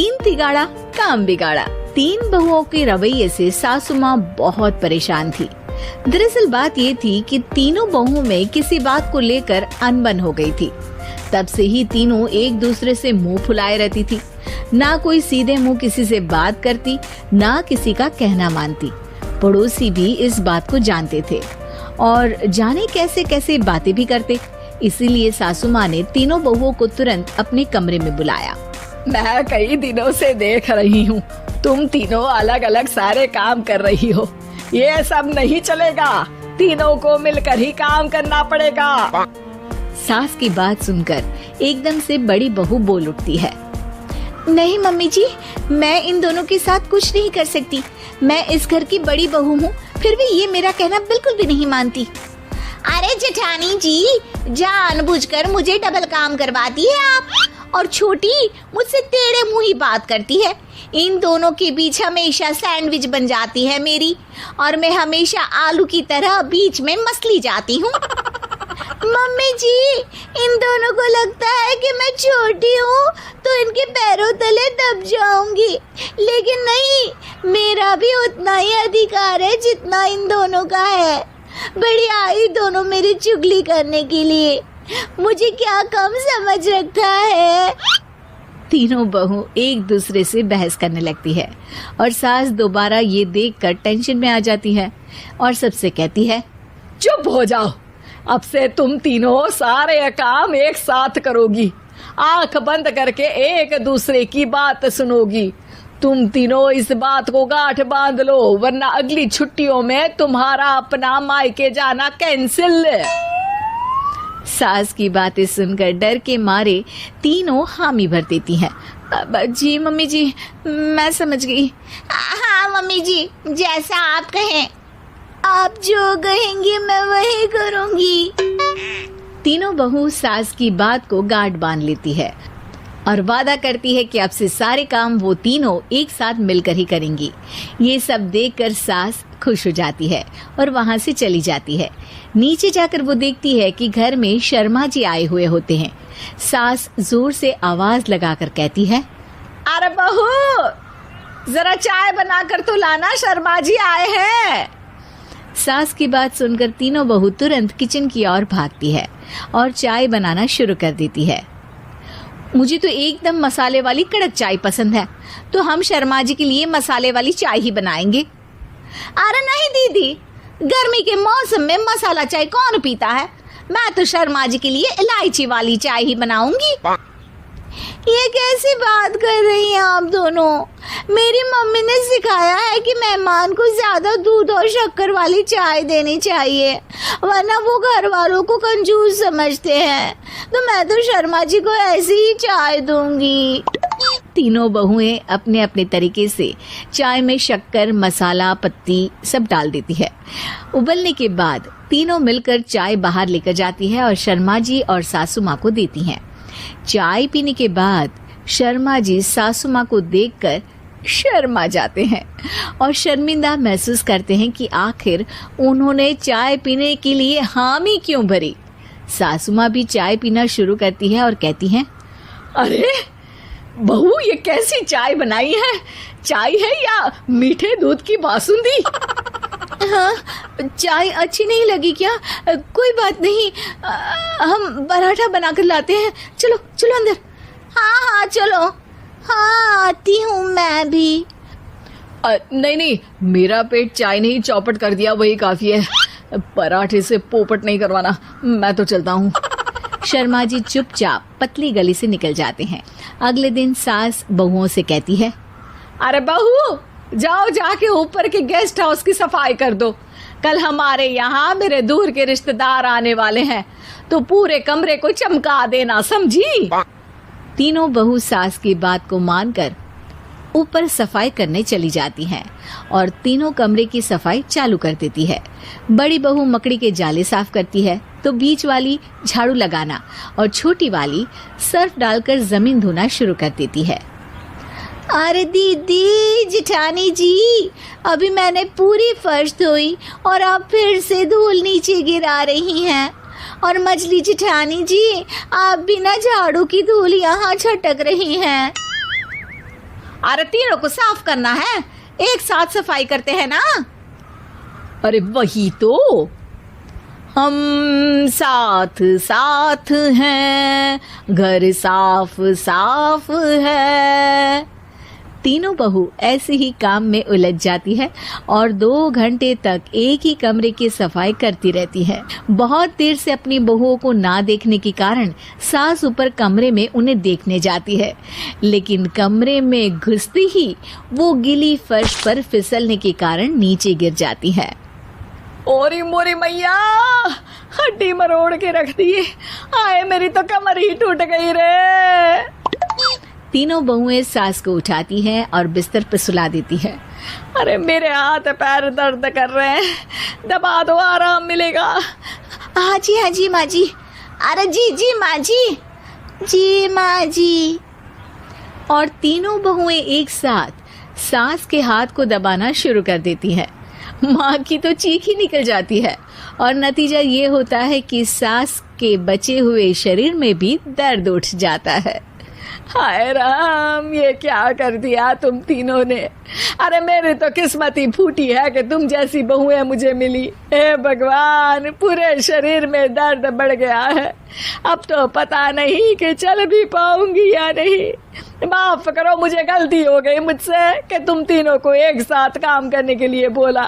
तीन तिगाड़ा काम बिगाड़ा। तीन बहुओं के रवैये से सासू माँ बहुत परेशान थी। दरअसल बात ये थी कि तीनों बहुओं में किसी बात को लेकर अनबन हो गई थी। तब से ही तीनों एक दूसरे से मुंह फुलाए रहती थी। ना कोई सीधे मुंह किसी से बात करती, ना किसी का कहना मानती। पड़ोसी भी इस बात को जानते थे और जाने कैसे कैसे बातें भी करते। इसीलिए सासू माँ ने तीनों बहुओं को तुरंत अपने कमरे में बुलाया। मैं कई दिनों से देख रही हूँ, तुम तीनों अलग अलग सारे काम कर रही हो। ये सब नहीं चलेगा, तीनों को मिलकर ही काम करना पड़ेगा। सास की बात सुनकर एकदम से बड़ी बहू बोल उठती है। नहीं मम्मी जी, मैं इन दोनों के साथ कुछ नहीं कर सकती। मैं इस घर की बड़ी बहू हूँ, फिर भी ये मेरा कहना बिल्कुल भी नहीं मानती। अरे जेठानी जी, जानबूझकर मुझे डबल काम करवाती है आप, और छोटी मुझसे टेढ़े मुंह ही बात करती है। इन दोनों के बीच हमेशा सैंडविच बन जाती है मेरी, और मैं हमेशा आलू की तरह बीच में मसली जाती हूँ। मम्मी जी, इन दोनों को लगता है कि मैं छोटी हूँ तो इनके पैरों तले दब जाऊंगी, लेकिन नहीं, मेरा भी उतना ही अधिकार है जितना इन दोनों का है। बड़ी आई दोनों मेरी चुगली करने के लिए, मुझे क्या कम समझ रखा है। तीनों बहू एक दूसरे से बहस करने लगती है और सास दोबारा ये देखकर टेंशन में आ जाती है और सबसे कहती है, चुप हो जाओ, अब से तुम तीनों सारे काम एक साथ करोगी। आंख बंद करके एक दूसरे की बात सुनोगी। तुम तीनों इस बात को गांठ बांध लो, वरना अगली छुट्टियों में तुम्हारा अपना मायके जाना कैंसिल। सास की बातें सुनकर डर के मारे तीनों हामी भर देती हैं। जी मम्मी जी, मैं समझ गई। हाँ मम्मी जी, जैसा आप कहें। आप जो कहेंगी मैं वही करूंगी। तीनों बहू सास की बात को गांठ बांध लेती है और वादा करती है कि अब से सारे काम वो तीनों एक साथ मिलकर ही करेंगी। ये सब देखकर सास खुश हो जाती है और वहाँ से चली जाती है। नीचे जाकर वो देखती है कि घर में शर्मा जी आए हुए होते हैं। सास जोर से आवाज लगाकर कहती है, अरे बहू, जरा चाय बनाकर तो लाना, शर्मा जी आए हैं। सास की बात सुनकर तीनों बहू तुरंत किचन की ओर भागती है और चाय बनाना शुरू कर देती है। मुझे तो एकदम मसाले वाली कड़क चाय पसंद है, तो हम शर्मा जी के लिए मसाले वाली चाय ही बनाएंगे। अरे नहीं दीदी, गर्मी के मौसम में मसाला चाय कौन पीता है? मैं तो शर्मा जी के लिए इलायची वाली चाय ही बनाऊंगी। ये कैसी बात कर रही हैं आप दोनों? मेरी मम्मी ने सिखाया है कि मेहमान को ज्यादा दूध और शक्कर वाली चाय देनी चाहिए, वरना वो घर वालों को कंजूस समझते हैं। तो मैं तो शर्मा जी को ऐसी ही चाय दूंगी। तीनों बहुएं अपने अपने तरीके से चाय में शक्कर, मसाला, पत्ती सब डाल देती है। उबलने के बाद तीनों मिलकर चाय बाहर लेकर जाती है और शर्मा जी और सासू माँ को देती हैं। चाय पीने के बाद शर्मा जी सासू माँ को देखकर शर्मा जाते हैं और शर्मिंदा महसूस करते हैं कि आखिर उन्होंने चाय पीने के लिए हामी क्यों भरी। सासू माँ भी चाय पीना शुरू करती है और कहती हैं, अरे बहू, ये कैसी चाय बनाई है? चाय है या मीठे दूध की बासुंदी? हाँ, चाय अच्छी नहीं लगी क्या? कोई बात नहीं, हम पराठा बनाकर लाते हैं। चलो चलो अंदर। हाँ चलो। हाँ, आती हूँ मैं भी। नहीं, मेरा पेट चाय ने ही चौपट कर दिया, वही काफी है। पराठे से पोपट नहीं करवाना, मैं तो चलता हूँ। शर्मा जी चुपचाप पतली गली से निकल जाते हैं। अगले दिन सास बहुओं से कहती है, अरे बहू, जाओ जाके ऊपर के गेस्ट हाउस की सफाई कर दो। कल हमारे यहाँ मेरे दूर के रिश्तेदार आने वाले हैं, तो पूरे कमरे को चमका देना, समझी? तीनों बहू सास की बात को मानकर ऊपर सफाई करने चली जाती हैं और तीनों कमरे की सफाई चालू कर देती है। बड़ी बहू मकड़ी के जाले साफ करती है, तो बीच वाली झाड़ू लगाना और छोटी वाली सर्फ डालकर जमीन धोना शुरू कर देती है। अरे दीदी, जेठानी जी, अभी मैंने पूरी फर्श धोई और आप फिर से धूल नीचे गिरा रही हैं। और मछली जेठानी जी, आप बिना झाड़ू की धूल यहाँ छटक रही हैं। अरे तीनों को साफ करना है, एक साथ सफाई करते हैं ना। अरे वही तो, हम साथ साथ हैं, घर साफ साफ है। तीनों बहू ऐसे ही काम में उलझ जाती है और 2 घंटे तक एक ही कमरे की सफाई करती रहती है। बहुत देर से अपनी बहुओं को ना देखने के कारण सास ऊपर कमरे में उन्हें देखने जाती है, लेकिन कमरे में घुसती ही वो गीली फर्श पर फिसलने के कारण नीचे गिर जाती है। ओरी मोरी मैया, हड्डी मरोड़ के रख दी। आए मेरी तो कमर ही टूट गई रे। तीनों बहुएं सास को उठाती हैं और बिस्तर पर सुला देती है। अरे मेरे हाथ पैर दर्द कर रहे हैं, दबा दो, आराम मिलेगा। हाँ जी माँ जी। अरे जी माँ जी माँ जी। और तीनों बहुएं एक साथ सास के हाथ को दबाना शुरू कर देती हैं। माँ की तो चीख ही निकल जाती है और नतीजा ये होता है कि सास के बचे हुए शरीर में भी दर्द उठ जाता है। हाय राम, ये क्या कर दिया तुम तीनों ने। अरे मेरी तो किस्मत ही फूटी है कि तुम जैसी बहुएं मुझे मिली। हे भगवान, पूरे शरीर में दर्द बढ़ गया है। अब तो पता नहीं कि चल भी पाऊंगी या नहीं। माफ करो, मुझे गलती हो गई मुझसे कि तुम तीनों को एक साथ काम करने के लिए बोला।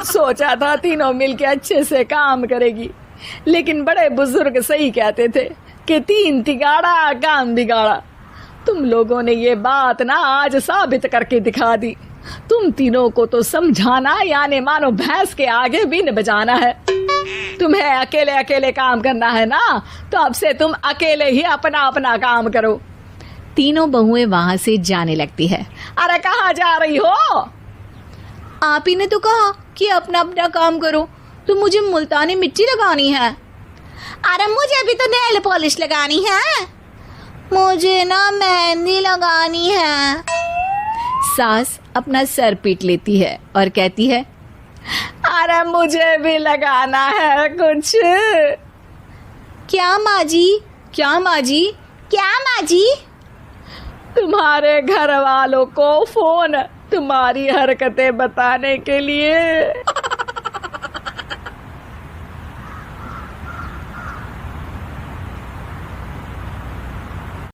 सोचा था तीनों मिलके अच्छे से काम करेगी, लेकिन बड़े बुजुर्ग सही कहते थे कि 3 तिगाड़ा काम बिगाड़ा। तुम लोगों ने ये बात ना आज साबित करके दिखा दी। तुम तीनों को तो समझाना यानी मानो भैंस के आगे बीन बजाना है। तुम्हें अकेले अकेले काम करना है ना, तो अब से तुम अकेले ही अपना अपना काम करो। तीनों बहुएं वहां से जाने लगती है। अरे कहाँ जा रही हो? आप ही ने तो कहा कि अपना अपना काम करो, तो मुझे मुल्तानी मिट्टी लगानी है। अरे मुझे भी तो नेल पॉलिश लगानी है, मुझे ना मेहंदी लगानी है। सास अपना सर पीट लेती है और कहती है, अरे मुझे भी लगाना है कुछ। क्या माँ जी? क्या माँ जी? क्या माँ जी? तुम्हारे घर वालों को फोन तुम्हारी हरकतें बताने के लिए।